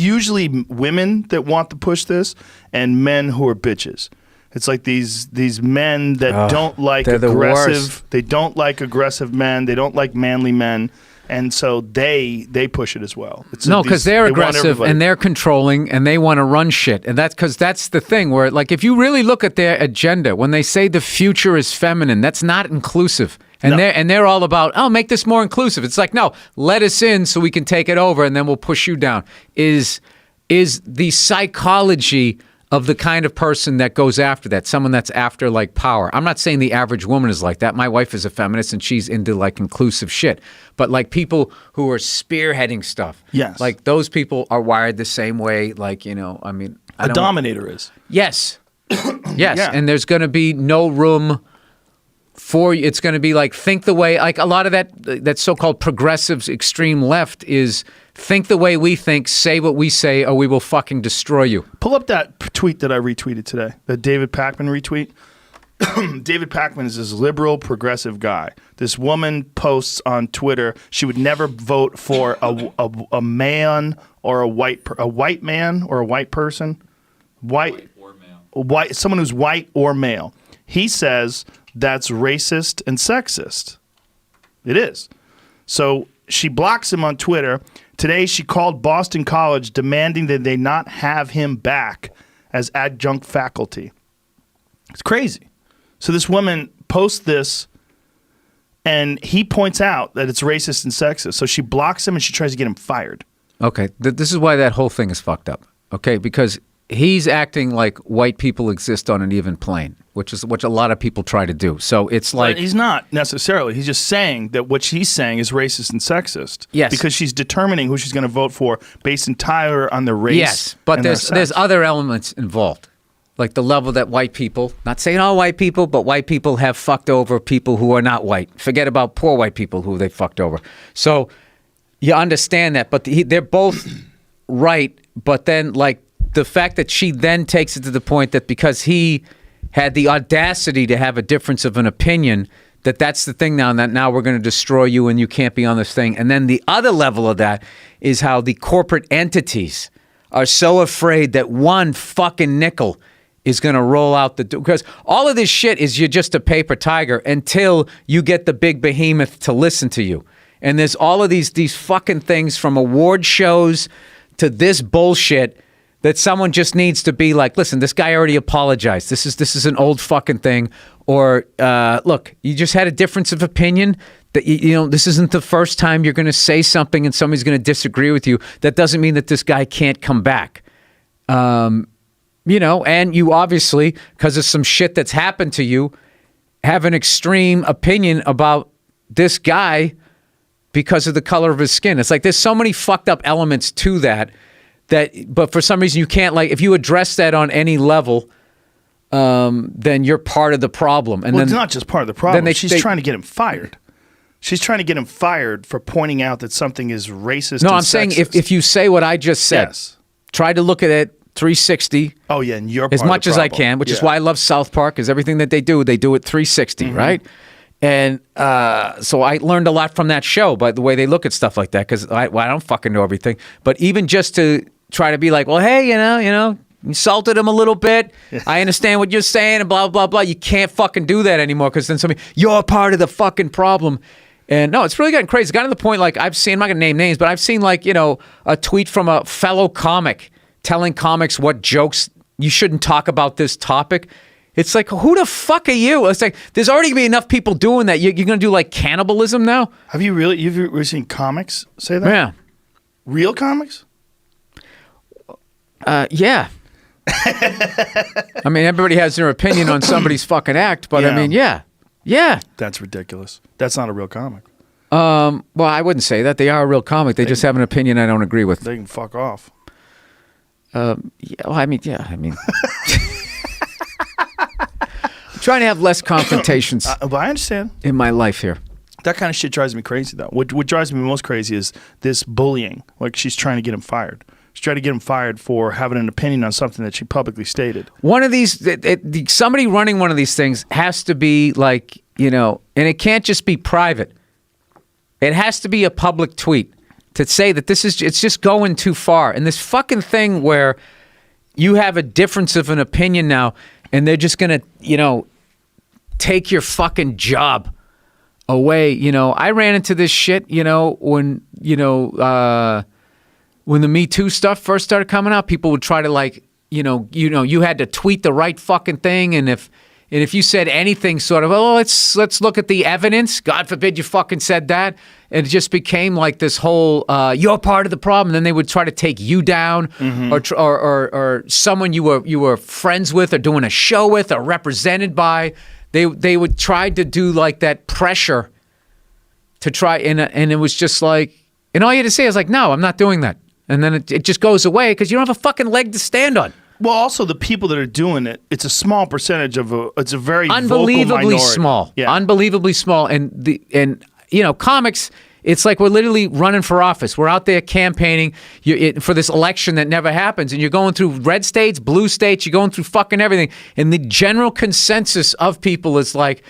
usually women that want to push this and men who are bitches. It's like these men that don't like aggressive. They don't like aggressive men. They don't like manly men. And so they push it as well. No, because they're aggressive and they're controlling and they want to run shit. And that's because that's the thing where, like, if you really look at their agenda, when they say the future is feminine, that's not inclusive. And they're all about, make this more inclusive. It's like, no, let us in so we can take it over and then we'll push you down. Is the psychology of the kind of person that goes after that, someone that's after, like, power. I'm not saying the average woman is like that. My wife is a feminist and she's into, like, inclusive shit. But, like, people who are spearheading stuff. Yes. Like, those people are wired the same way, like, a dominator is. Yes. Yes. Yeah. And there's going to be no room for you. It's going to be like, think the way, like, a lot of that so-called progressives, extreme left is think the way we think, say what we say, or we will fucking destroy you. Pull up that tweet that I retweeted today, the David Pakman retweet. David Pakman is this liberal progressive guy. This woman posts on Twitter she would never vote for a man or a white man or a white person, white or male, someone who's white or male. He says that's racist and sexist. It is. So she blocks him on Twitter. Today, she called Boston College demanding that they not have him back as adjunct faculty. It's crazy. So this woman posts this, and he points out that it's racist and sexist. So she blocks him, and she tries to get him fired. Okay, this is why that whole thing is fucked up. Okay, because he's acting like white people exist on an even plane, which a lot of people try to do. So it's like... But he's not necessarily. He's just saying that what she's saying is racist and sexist. Yes. Because she's determining who she's going to vote for based entirely on the race. Yes, but there's other elements involved. Like the level that white people, not saying all white people, but white people have fucked over people who are not white. Forget about poor white people who they fucked over. So you understand that, but they're both right. But then, like, the fact that she then takes it to the point that because he had the audacity to have a difference of an opinion, that's the thing now, and that now we're going to destroy you and you can't be on this thing. And then the other level of that is how the corporate entities are so afraid that one fucking nickel is going to roll out the door. Because all of this shit is you're just a paper tiger until you get the big behemoth to listen to you. And there's all of these fucking things from award shows to this bullshit that someone just needs to be like, listen, this guy already apologized. This is an old fucking thing. Or, look, you just had a difference of opinion. That this isn't the first time you're going to say something and somebody's going to disagree with you. That doesn't mean that this guy can't come back. And you obviously, because of some shit that's happened to you, have an extreme opinion about this guy because of the color of his skin. It's like there's so many fucked up elements to that, but for some reason you can't, like, if you address that on any level, then you're part of the problem. And well, then it's not just part of the problem. She's trying to get him fired. She's trying to get him fired for pointing out that something is racist. No, and I'm saying sexist. if you say what I just said, yes. Try to look at it 360. Oh yeah, and you're as much as I can, which is why I love South Park, because everything that they do it 360, right? And so I learned a lot from that show by the way they look at stuff like that, because I don't fucking know everything. But even just to try to be like, well, hey, insulted him a little bit. I understand what you're saying and blah, blah, blah. You can't fucking do that anymore because then you're part of the fucking problem. And no, it's really gotten crazy. It's gotten to the point, like, I've seen, I'm not going to name names, but I've seen, like, a tweet from a fellow comic telling comics what jokes you shouldn't talk about this topic. It's like, who the fuck are you? It's like, there's already going to be enough people doing that. You're going to do, like, cannibalism now? Have you really? You've really seen comics say that? Yeah. Real comics? Yeah. I mean, everybody has their opinion on somebody's fucking act, but I mean, yeah. That's ridiculous. That's not a real comic. Well, I wouldn't say that. They are a real comic. They just have an opinion I don't agree with. They can fuck off. I'm trying to have less confrontations. But I understand. In my life here. That kind of shit drives me crazy, though. What drives me most crazy is this bullying. Like, she's trying to get him fired. She's trying to get him fired for having an opinion on something that she publicly stated. One of these, somebody running one of these things has to be and it can't just be private. It has to be a public tweet to say that it's just going too far. And this fucking thing where you have a difference of an opinion now, and they're just going to, take your fucking job away. I ran into this shit, when the Me Too stuff first started coming out, people would try to you had to tweet the right fucking thing, and if you said anything sort of, let's look at the evidence, God forbid you fucking said that, and it just became like this whole you're part of the problem. And then they would try to take you down, or someone you were friends with, or doing a show with, or represented by. They would try to do like that pressure to try, and it was just like, and all you had to say is like, no, I'm not doing that. And then it just goes away because you don't have a fucking leg to stand on. Well, also the people that are doing it, it's a small percentage it's a very unbelievably vocal minority. Small. Yeah. Unbelievably small. And comics, it's like we're literally running for office. We're out there campaigning for this election that never happens, and you're going through red states, blue states, you're going through fucking everything. And the general consensus of people is like,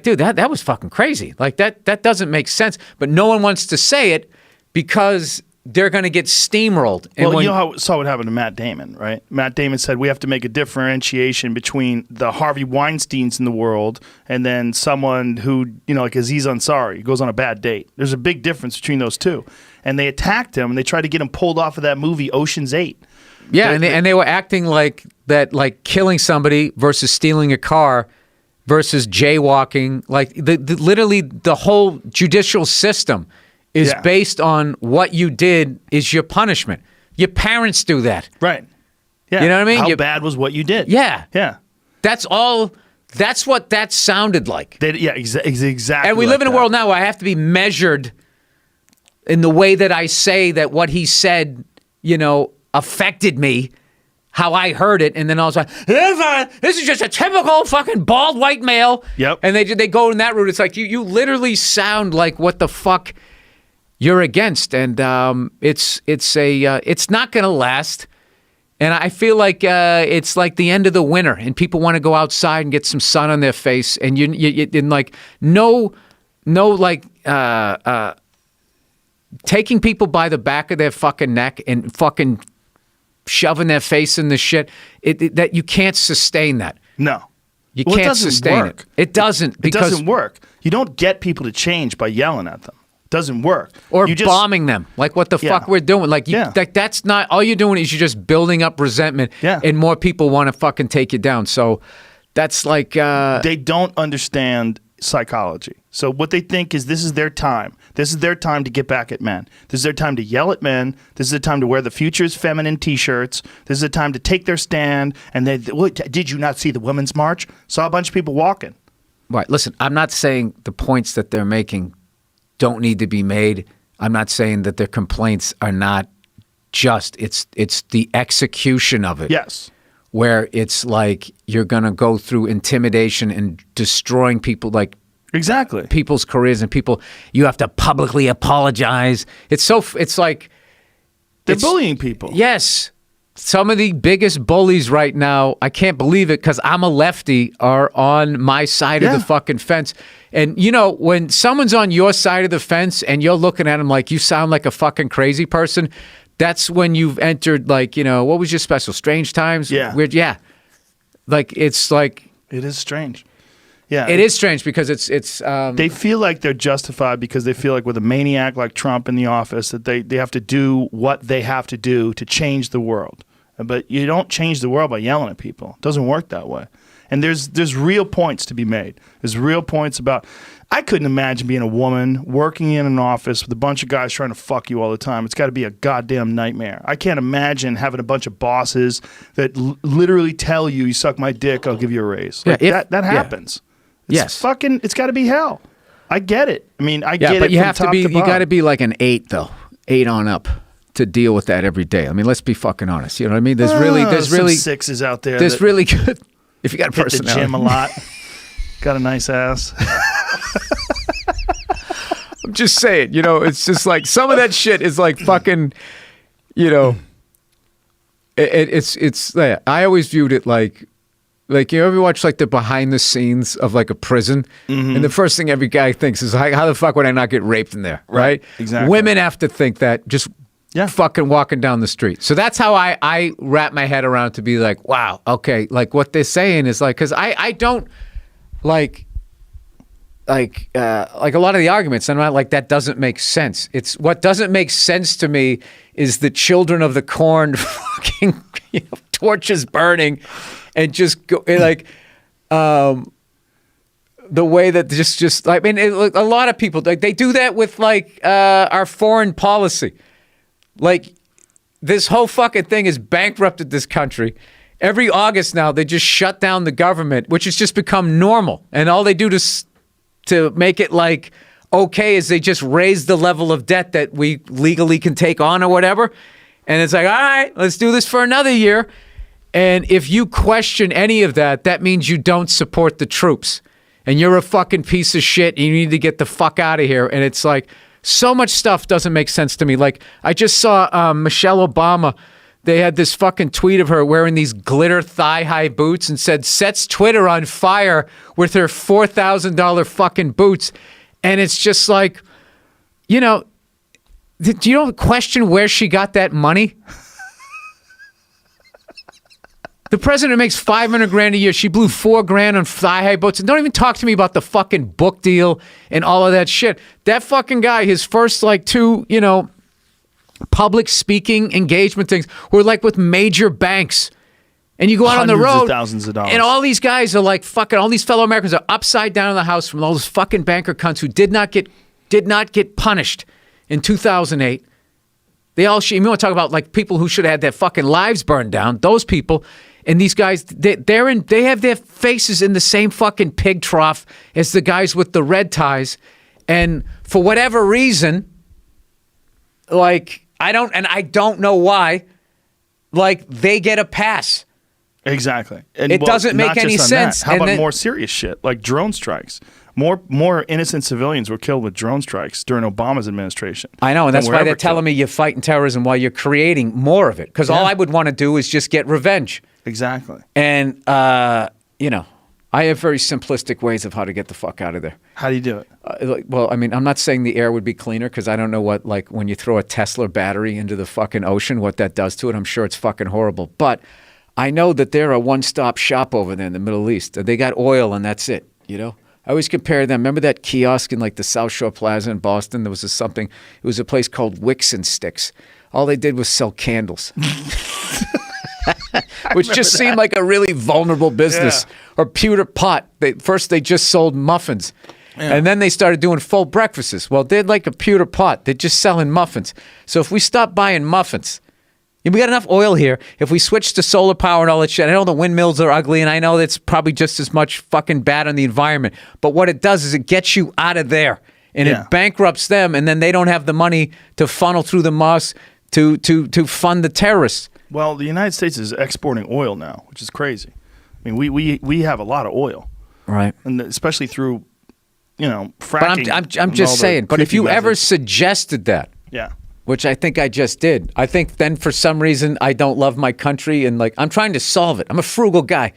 dude, that was fucking crazy. Like that doesn't make sense. But no one wants to say it because they're going to get steamrolled. And you saw what happened to Matt Damon, right? Matt Damon said we have to make a differentiation between the Harvey Weinsteins in the world and then someone who, like Aziz Ansari, goes on a bad date. There's a big difference between those two. And they attacked him, and they tried to get him pulled off of that movie Ocean's 8. Yeah, and they were acting like that, like killing somebody versus stealing a car versus jaywalking. Like literally the whole judicial system is based on what you did is your punishment. Your parents do that. Right. Yeah. You know what I mean? How bad was what you did? Yeah. Yeah. That's all. That's what that sounded like. Exactly. And we live in a world now where I have to be measured in the way that I say that what he said, affected me, how I heard it, and then I was like, this is just a typical fucking bald white male. Yep. And they go in that route. It's like you literally sound like what the fuck you're against, and it's not going to last. And I feel like it's like the end of the winter, and people want to go outside and get some sun on their face, and taking people by the back of their fucking neck and fucking shoving their face in the shit. That you can't sustain that. No. You can't sustain work. it. It doesn't. It doesn't work. You don't get people to change by yelling at them. Doesn't work. Or bombing them, like what the fuck we're doing. Like, that's not, all you're doing is you're just building up resentment, and more people want to fucking take you down. So that's like... they don't understand psychology. So what they think is this is their time. This is their time to get back at men. This is their time to yell at men. This is the time to wear the Future's Feminine t-shirts. This is the time to take their stand. And did you not see the Women's March? Saw a bunch of people walking. Right. Listen, I'm not saying the points that they're making don't need to be made. I'm not saying that their complaints are not just. It's the execution of it. Yes. Where it's like you're going to go through intimidation and destroying people, like exactly people's careers, and people, you have to publicly apologize. It's like they're bullying people. Yes. Some of the biggest bullies right now, I can't believe it because I'm a lefty, are on my side of the fucking fence. And, when someone's on your side of the fence and you're looking at them like you sound like a fucking crazy person, that's when you've entered, like, what was your special? Strange Times? Yeah. Weird. Yeah. Like, it's like... It is strange. Yeah. It is strange because it's they feel like they're justified because they feel like with a maniac like Trump in the office that they have to do what they have to do to change the world. But you don't change the world by yelling at people. It doesn't work that way. And there's real points to be made. There's real points about... I couldn't imagine being a woman working in an office with a bunch of guys trying to fuck you all the time. It's got to be a goddamn nightmare. I can't imagine having a bunch of bosses that literally tell you suck my dick, I'll give you a raise. Like, that happens. Yes. It's got to be hell. I get it. I mean, I get it. But you from have to top be, to you got to bottom. be like an 8 though. 8 on up to deal with that every day. I mean, let's be fucking honest. You know what I mean? There's really some 6s out there. There's that really good. If you got a hit personality. the gym a lot. Got a nice ass. I'm just saying, it's just like some of that shit is like fucking, it's I always viewed it like Like, you ever watch like the behind the scenes of like a prison? And the first thing every guy thinks is, how the fuck would I not get raped in there? Right? Exactly. Women have to think that just fucking walking down the street. So that's how I wrap my head around to be like, wow, okay, like what they're saying is like, because I don't like a lot of the arguments, I'm not like, that doesn't make sense. It's what doesn't make sense to me is the children of the corn fucking torches burning and just go like the way that just I mean a lot of people like they do that with like our foreign policy. Like this whole fucking thing has bankrupted this country. Every August now they just shut down the government, which has just become normal, and all they do to make it like okay is they just raise the level of debt that we legally can take on or whatever. And it's like, all right, let's do this for another year. And if you question any of that, that means you don't support the troops. And you're a fucking piece of shit. And you need to get the fuck out of here. And it's like, so much stuff doesn't make sense to me. Like, I just saw Michelle Obama. They had this fucking tweet of her wearing these glitter thigh-high boots and said, sets Twitter on fire with her $4,000 fucking boots. And it's just like, you know, do you don't question where she got that money? The president makes $500,000 a year. She blew $4,000 on thigh-high boots. And don't even talk to me about the fucking book deal and all of that shit. That fucking guy, his first like 2, public speaking engagement things were like with major banks. And you go out on the road, thousands of dollars. And all these guys are like fucking, all these fellow Americans are upside down in the house from all those fucking banker cunts who did not get punished in 2008. They all, you want to talk about like people who should have had their fucking lives burned down, those people. And these guys, they have their faces in the same fucking pig trough as the guys with the red ties. And for whatever reason, like, I don't know why, like, they get a pass. Exactly. And it doesn't make any sense. How about more serious shit, like drone strikes? More innocent civilians were killed with drone strikes during Obama's administration. I know, and that's why they're telling me you're fighting terrorism while you're creating more of it. Because all I would want to do is just get revenge. Exactly. And, I have very simplistic ways of how to get the fuck out of there. How do you do it? Well, I mean, I'm not saying the air would be cleaner because I don't know what, like, when you throw a Tesla battery into the fucking ocean, what that does to it. I'm sure it's fucking horrible. But I know that they're a one-stop shop over there in the Middle East. They got oil and that's it, I always compare them. Remember that kiosk in like the South Shore Plaza in Boston? There was it was a place called Wicks and Sticks. All they did was sell candles. Which just seemed like a really vulnerable business. Yeah. Or pewter pot. First they just sold muffins. Yeah. And then they started doing full breakfasts. Well, they're like a pewter pot. They're just selling muffins. So if we stop buying muffins, we got enough oil here. If we switch to solar power and all that shit, I know the windmills are ugly, and I know that's probably just as much fucking bad on the environment. But what it does is it gets you out of there. And it bankrupts them, and then they don't have the money to funnel through the mosque to fund the terrorists. Well, the United States is exporting oil now, which is crazy. I mean, we have a lot of oil. Right. And especially through, fracking. But I'm just saying, but if you ever suggested that. Yeah. Which I think I just did. I think then for some reason I don't love my country and like I'm trying to solve it. I'm a frugal guy.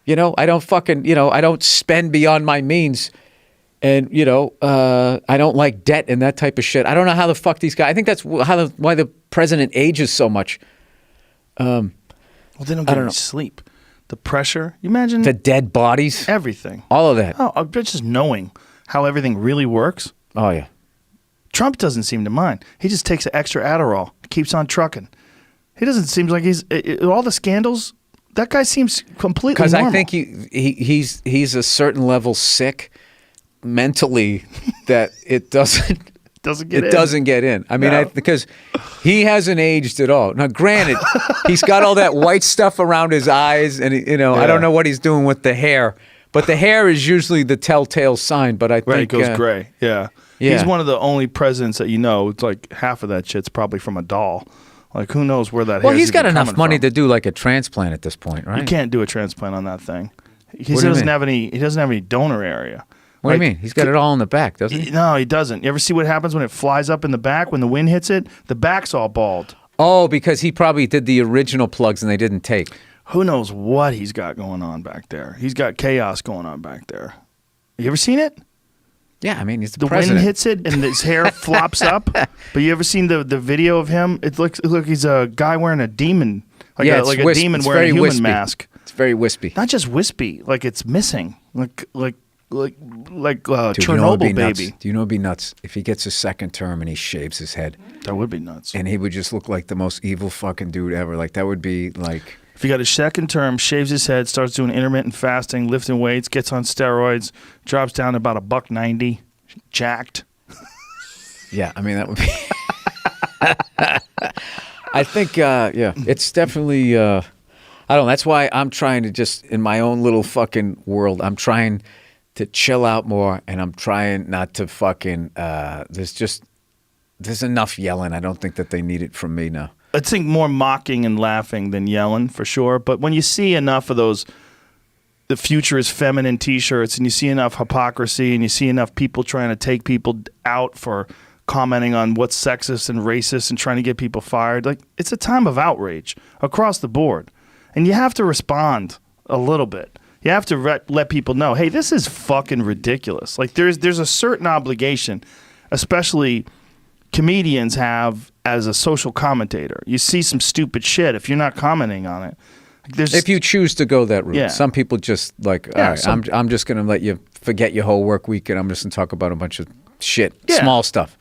I don't fucking, I don't spend beyond my means. And, I don't like debt and that type of shit. I don't know how the fuck these guys, I think that's why the president ages so much. Well, they don't get any sleep. The pressure, you imagine. The dead bodies. Everything. All of that. Oh, just knowing how everything really works. Oh, yeah. Trump doesn't seem to mind. He just takes an extra Adderall, keeps on trucking. He doesn't seem like all the scandals. That guy seems completely normal. Because I think he's a certain level sick mentally that it doesn't get in. I mean, because he hasn't aged at all. Now, granted, he's got all that white stuff around his eyes, and I don't know what he's doing with the hair, but the hair is usually the telltale sign. But I think it goes gray. Yeah. He's one of the only presidents that it's like half of that shit's probably from a doll. Like, who knows where that hair is. Well, he's got enough money from. to do like a transplant at this point, right? You can't do a transplant on that thing. He doesn't have any donor area. What do you mean? He's got it all in the back, doesn't he? No, he doesn't. You ever see what happens when it flies up in the back when the wind hits it? The back's all bald. Oh, because he probably did the original plugs and they didn't take. who knows what he's got going on back there. He's got chaos going on back there. You ever seen it? Yeah, I mean, he's the The president. wind hits it and his hair flops up. But you ever seen the video of him? It looks he's a guy wearing a demon, like it's a demon it's wearing a very human wispy. mask. It's very wispy. Not just wispy, like it's missing, like Dude, Chernobyl it'd be baby. nuts? Do you know it'd be nuts if he gets a second term and he shaves his head, That would be nuts. and he would just look like the most evil fucking dude ever. Like that would be like. If he got his second term, shaves his head, starts doing intermittent fasting, lifting weights, gets on steroids, drops down to about $190, jacked. Yeah, I mean that would be. I think, it's definitely. I don't know. That's why I'm trying to just in my own little fucking world. I'm trying to chill out more, and I'm trying not to fucking. There's enough yelling. I don't think that they need it from me now. I think more mocking and laughing than yelling for sure. But when you see enough of those, the future is feminine T-shirts, and you see enough hypocrisy, and you see enough people trying to take people out for commenting on what's sexist and racist and trying to get people fired, like it's a time of outrage across the board, and you have to respond a little bit. You have to let people know, hey, this is fucking ridiculous. Like there's a certain obligation, especially comedians have as a social commentator. You see some stupid shit, if you're not commenting on it, If you choose to go that route, Yeah. some people just like, all right, I'm just going to let you forget your whole work week, and I'm just going to talk about a bunch of shit, Yeah. small stuff.